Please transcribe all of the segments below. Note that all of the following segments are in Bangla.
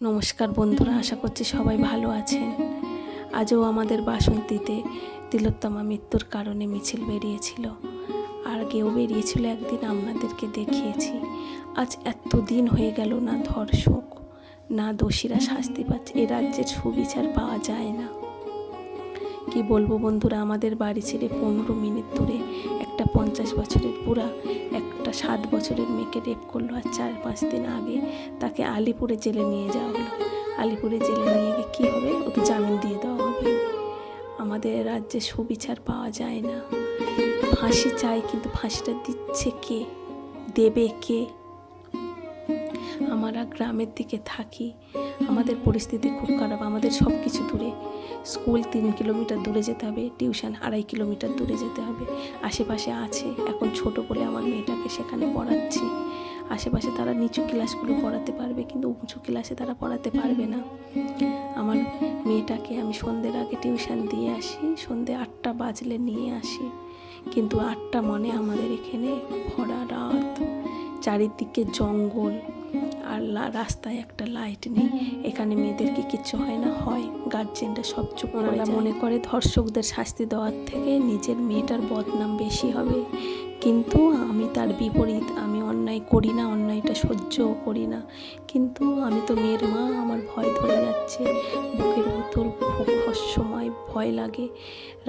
নমস্কার বন্ধুরা, আশা করছি সবাই ভালো আছেন। আজও আমাদের বাসন্তীতে তিলোত্তমা মৃত্যুর কারণে মিছিল বেরিয়েছিল, আর আগেও বেরিয়েছিল, একদিন আপনাদেরকে দেখিয়েছি। আজ এতদিন হয়ে গেল, না ধর্ষক না দোষীরা শাস্তি পাচ্ছে। এ রাজ্যের সুবিচার পাওয়া যায় না। কি বলবো বন্ধুরা, আমাদের বাড়ি ছেড়ে 15 মিনিট দূরে একটা 50 বছরের বুড়া একটা 7 বছরের মেয়েকে রেপ করলো, আর 4-5 দিন আগে তাকে আলিপুরে জেলে নিয়ে যাওয়া হলো। আলিপুরে জেলে নিয়ে গিয়ে কী হবে? ওকে জামিন দিয়ে দেওয়া হবে। আমাদের রাজ্যে সুবিচার পাওয়া যায় না। ফাঁসি চাই, কিন্তু ফাঁসিটা দিচ্ছে কে, দেবে কে? আমরা গ্রামের দিকে থাকি, আমাদের পরিস্থিতি খুব খারাপ। আমাদের সব কিছু দূরে, স্কুল 3 কিলোমিটার দূরে যেতে হবে, টিউশন 2.5 কিলোমিটার দূরে যেতে হবে। আশেপাশে আছে, এখন ছোট বলে আমার মেয়েটাকে সেখানে পড়াচ্ছি। আশেপাশে তারা নিচু ক্লাসগুলো পড়াতে পারবে, কিন্তু উঁচু ক্লাসে তারা পড়াতে পারবে না। আমার মেয়েটাকে আমি সন্ধ্যের আগে টিউশন দিয়ে আসি, সন্ধ্যে 8টা বাজলে নিয়ে আসি, কিন্তু 8টা মানে আমাদের এখানে ভরা রাত, চারিদিকে জঙ্গল, আর রাস্তায় একটা লাইট নেই। এখানে মেয়েদের কি কিচ্ছু হয় না? হয়। গার্জেনরা সব চুপ করে যায়। মনে করে ধর্ষকদের শাস্তি দেওয়ার থেকে নিজের মেয়েটার বদনাম বেশি হবে, কিন্তু আমি তার বিপরীত। আমি অন্যায় করি না, অন্যায়টা সহ্যও করি না, কিন্তু আমি তো মেয়ের মা, আমার ভয় ধরে যাচ্ছে। বুকের ভিতর খুব সময় ভয় লাগে,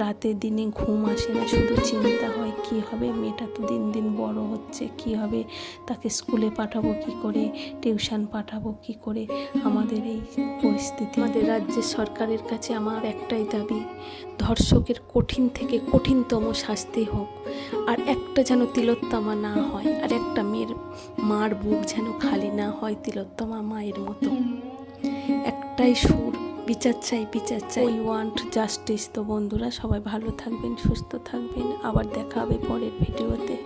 রাতে দিনে ঘুম আসে না, শুধু চিন্তা হয় কী হবে। মেয়েটা তো দিন দিন বড় হচ্ছে, কী হবে? তাকে স্কুলে পাঠাবো কী করে, টিউশন পাঠাবো কী করে? আমাদের এই পরিস্থিতি। আমাদের রাজ্যের সরকারের কাছে আমার একটাই দাবি, ধর্ষকের কঠিন থেকে কঠিনতম শাস্তি হোক, আর একটা যেন তিলোত্তমা না হয়, আর একটা মেয়ের মার বুক যেন খালি না হয় তিলোত্তমা মায়ের মতো। একটাই সুর, বিচার চাই, বিচার চাই। We want justice. তো বন্ধুরা, সবাই ভালো থাকবেন, সুস্থ থাকবেন। আবার দেখা হবে পরের ভিডিওতে।